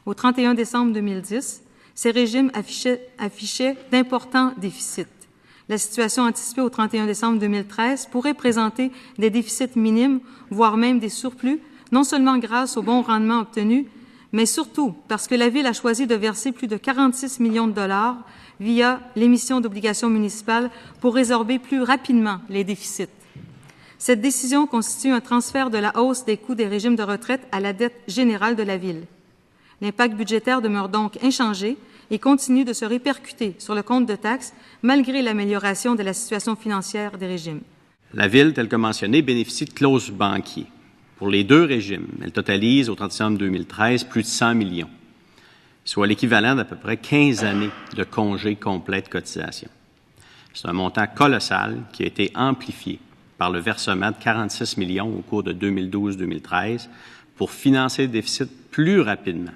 Au 31 décembre 2010, ces régimes affichaient d'importants déficits. La situation anticipée au 31 décembre 2013 pourrait présenter des déficits minimes, voire même des surplus, non seulement grâce au bon rendement obtenu, mais surtout parce que la Ville a choisi de verser plus de 46 millions de dollars via l'émission d'obligations municipales pour résorber plus rapidement les déficits. Cette décision constitue un transfert de la hausse des coûts des régimes de retraite à la dette générale de la Ville. L'impact budgétaire demeure donc inchangé et continue de se répercuter sur le compte de taxes malgré l'amélioration de la situation financière des régimes. La Ville, tel que mentionné, bénéficie de clauses banquiers. Pour les deux régimes, elle totalise au 30 décembre 2013 plus de 100 millions, soit l'équivalent d'à peu près 15 années de congés complets de cotisation. C'est un montant colossal qui a été amplifié par le versement de 46 millions au cours de 2012-2013 pour financer le déficit plus rapidement,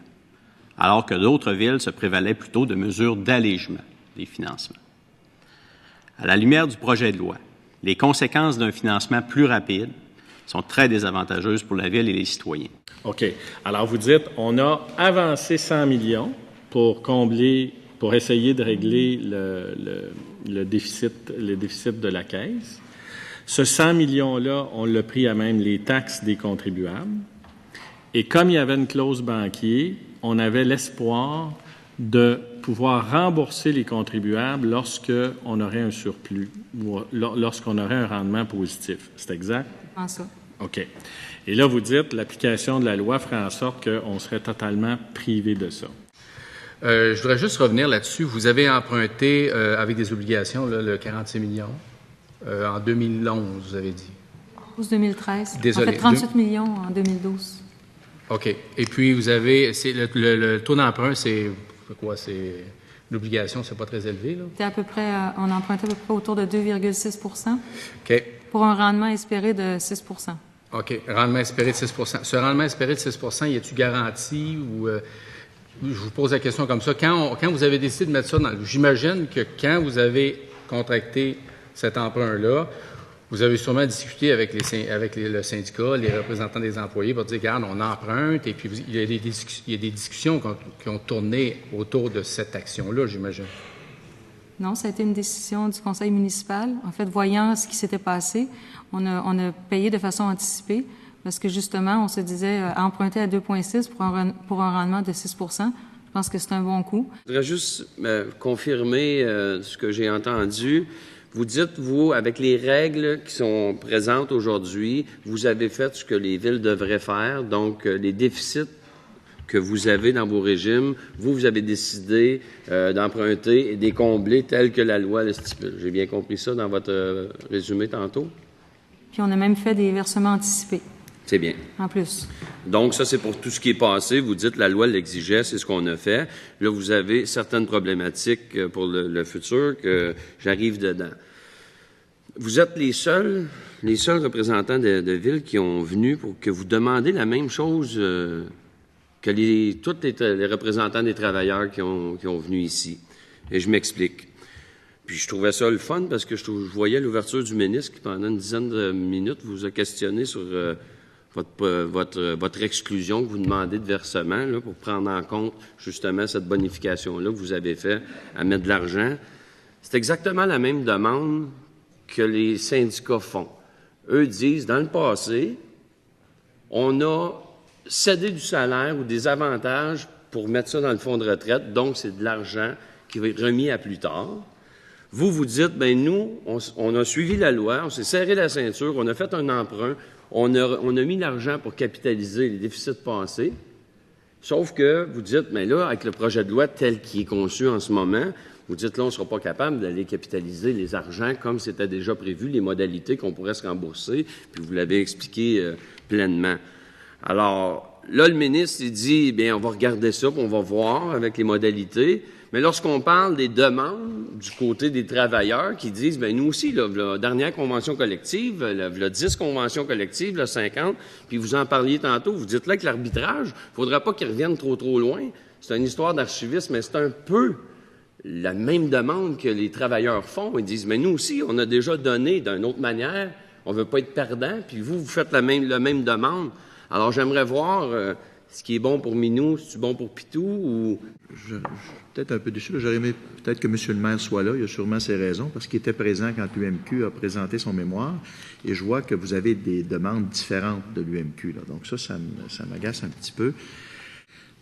alors que d'autres villes se prévalaient plutôt de mesures d'allègement des financements. À la lumière du projet de loi, les conséquences d'un financement plus rapide sont très désavantageuses pour la Ville et les citoyens. OK. Alors, vous dites, on a avancé 100 millions pour essayer de régler le déficit de la Caisse. Ce 100 millions-là, on l'a pris à même les taxes des contribuables. Et comme il y avait une clause banquier, on avait l'espoir de pouvoir rembourser les contribuables lorsqu'on aurait un surplus ou lorsqu'on aurait un rendement positif. C'est exact? En ça. OK. Et là, vous dites, l'application de la loi ferait en sorte qu'on serait totalement privé de ça. Je voudrais juste revenir là-dessus. Vous avez emprunté avec des obligations là, le 46 millions en 2011, vous avez dit. 2013. Désolé. En fait, 38 millions en 2012. OK. Et puis, vous avez... Le taux d'emprunt, c'est quoi? C'est... L'obligation, c'est pas très élevé, là? C'était à peu près... on empruntait à peu près autour de 2,6 OK. Pour un rendement espéré de 6 OK. Rendement espéré de 6 Ce rendement espéré de 6 y est-tu garanti ou... je vous pose la question comme ça. Quand vous avez décidé de mettre ça dans... J'imagine que quand vous avez contracté cet emprunt-là, vous avez sûrement discuté avec le syndicat, les représentants des employés pour dire, regarde, on emprunte, et puis il y a des discussions qui ont tourné autour de cette action-là, j'imagine. Non, ça a été une décision du conseil municipal. En fait, voyant ce qui s'était passé, on a payé de façon anticipée parce que, justement, on se disait emprunter à 2,6 pour un rendement de 6 Je pense que c'est un bon coup. Je voudrais juste confirmer ce que j'ai entendu. Vous dites, vous, avec les règles qui sont présentes aujourd'hui, vous avez fait ce que les villes devraient faire, donc les déficits que vous avez dans vos régimes, vous avez décidé d'emprunter et de les combler tel que la loi le stipule. J'ai bien compris ça dans votre résumé tantôt? Puis on a même fait des versements anticipés. C'est bien. En plus. Donc, ça, c'est pour tout ce qui est passé. Vous dites la loi l'exigeait, c'est ce qu'on a fait. Là, vous avez certaines problématiques pour le futur que j'arrive dedans. Vous êtes les seuls représentants de villes qui ont venu pour que vous demandez la même chose que tous les représentants des travailleurs qui ont venu ici. Et je m'explique. Puis je trouvais ça le fun parce que je voyais l'ouverture du ministre qui, pendant une dizaine de minutes, vous a questionné sur votre exclusion que vous demandez de versement là, pour prendre en compte justement cette bonification-là que vous avez fait à mettre de l'argent. C'est exactement la même demande que les syndicats font. Eux disent, dans le passé, on a cédé du salaire ou des avantages pour mettre ça dans le fonds de retraite, donc c'est de l'argent qui va être remis à plus tard. Vous dites, bien nous, on a suivi la loi, on s'est serré la ceinture, on a fait un emprunt, on a mis l'argent pour capitaliser les déficits passés, sauf que vous dites, bien là, avec le projet de loi tel qu'il est conçu en ce moment, vous dites, là, on ne sera pas capable d'aller capitaliser les argents comme c'était déjà prévu, les modalités qu'on pourrait se rembourser, puis vous l'avez expliqué pleinement. Alors, là, le ministre, il dit, bien, on va regarder ça, puis on va voir avec les modalités. Mais lorsqu'on parle des demandes du côté des travailleurs qui disent, bien, nous aussi, là, la dernière convention collective, la 10 conventions collectives, la 50, puis vous en parliez tantôt, vous dites là que l'arbitrage, il ne faudra pas qu'il revienne trop loin. C'est une histoire d'archivisme, mais c'est un peu la même demande que les travailleurs font. Ils disent, mais nous aussi, on a déjà donné d'une autre manière, on ne veut pas être perdant, puis vous faites la même demande. Alors, j'aimerais voir Ce qui est bon pour Minou, c'est bon pour Pitou ou... Je suis peut-être un peu déçu. J'aurais aimé peut-être que M. le maire soit là. Il a sûrement ses raisons, parce qu'il était présent quand l'UMQ a présenté son mémoire. Et je vois que vous avez des demandes différentes de l'UMQ. Donc ça m'agace un petit peu.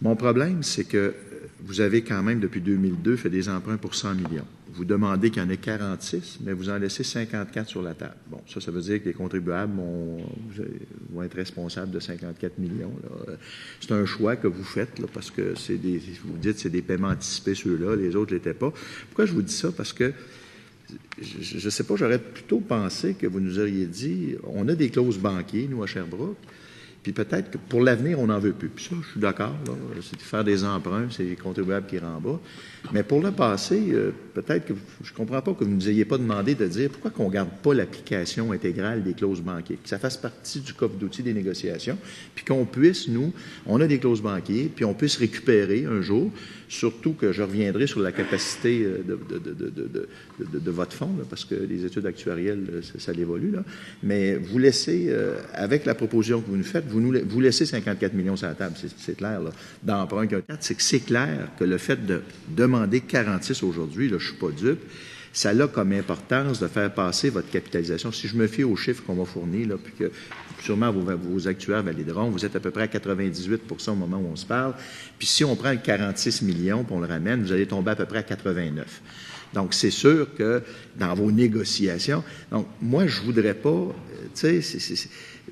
Mon problème, c'est que vous avez quand même, depuis 2002, fait des emprunts pour 100 millions. Vous demandez qu'il y en ait 46, mais vous en laissez 54 sur la table. Bon, ça veut dire que les contribuables vont être responsables de 54 millions. C'est un choix que vous faites, là, parce que vous dites que c'est des paiements anticipés, ceux-là, les autres ne l'étaient pas. Pourquoi je vous dis ça? Parce que, je ne sais pas, j'aurais plutôt pensé que vous nous auriez dit, on a des clauses banquiers, nous, à Sherbrooke, puis peut-être que pour l'avenir, on n'en veut plus. Puis ça, je suis d'accord, c'est de faire des emprunts, c'est les contribuables qui remboursent. Mais pour le passé, peut-être que je ne comprends pas que vous ne nous ayez pas demandé de dire pourquoi qu'on ne garde pas l'application intégrale des clauses banquiers, que ça fasse partie du coffre d'outils des négociations, puis qu'on puisse, nous, on a des clauses banquiers, puis on puisse récupérer un jour, surtout que je reviendrai sur la capacité de votre fonds, là, parce que les études actuarielles, ça l'évolue, là. Mais vous laissez, avec la proposition que vous nous faites, vous laissez 54 millions sur la table, c'est clair, là, d'emprunt qu'il y a 4. C'est que c'est clair que le fait de demander 46 aujourd'hui, là, je suis pas dupe, ça a comme importance de faire passer votre capitalisation. Si je me fie aux chiffres qu'on m'a fournis, là, puis que sûrement vos actuaires valideront, vous êtes à peu près à 98 au moment où on se parle. Puis si on prend le 46 millions et on le ramène, vous allez tomber à peu près à 89. Donc, c'est sûr que dans vos négociations... Donc, moi, je voudrais pas... Tu sais,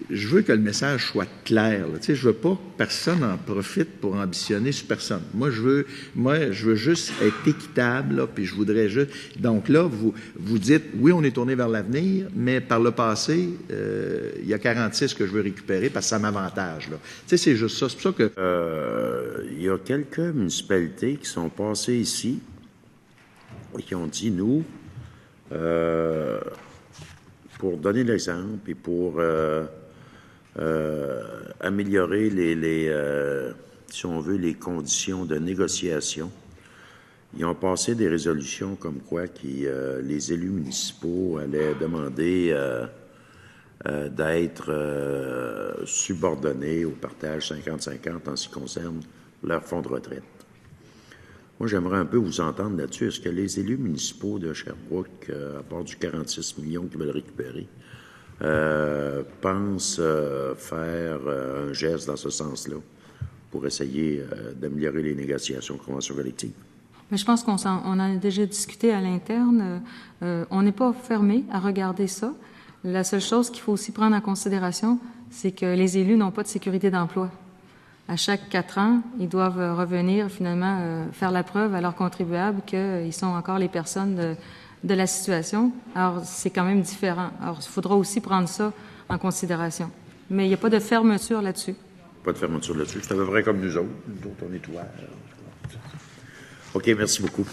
je veux que le message soit clair. Tu sais, je veux pas que personne en profite pour ambitionner sur personne. Moi, je veux juste être équitable, là, puis je voudrais juste... Donc là, vous dites, oui, on est tourné vers l'avenir, mais par le passé, il y a 46 que je veux récupérer parce que ça m'avantage, là. Tu sais, c'est juste ça. C'est pour ça que... Il y a quelques municipalités qui sont passées ici et qui ont dit, nous, pour donner l'exemple et pour améliorer si on veut, les conditions de négociation, ils ont passé des résolutions comme quoi les élus municipaux allaient demander d'être subordonnés au partage 50-50 en ce qui concerne leur fonds de retraite. Moi, j'aimerais un peu vous entendre là-dessus. Est-ce que les élus municipaux de Sherbrooke, à part du 46 millions qu'ils veulent récupérer, pensent faire un geste dans ce sens-là pour essayer d'améliorer les négociations de convention collective? Mais je pense qu'on en a déjà discuté à l'interne. On n'est pas fermé à regarder ça. La seule chose qu'il faut aussi prendre en considération, c'est que les élus n'ont pas de sécurité d'emploi. À chaque 4 ans, ils doivent revenir finalement faire la preuve à leurs contribuables qu'ils sont encore les personnes de la situation. Alors, c'est quand même différent. Alors, il faudra aussi prendre ça en considération. Mais il n'y a pas de fermeture là-dessus. Pas de fermeture là-dessus. C'est à peu près comme nous autres. Nous autres, on est ouverts. OK, merci beaucoup.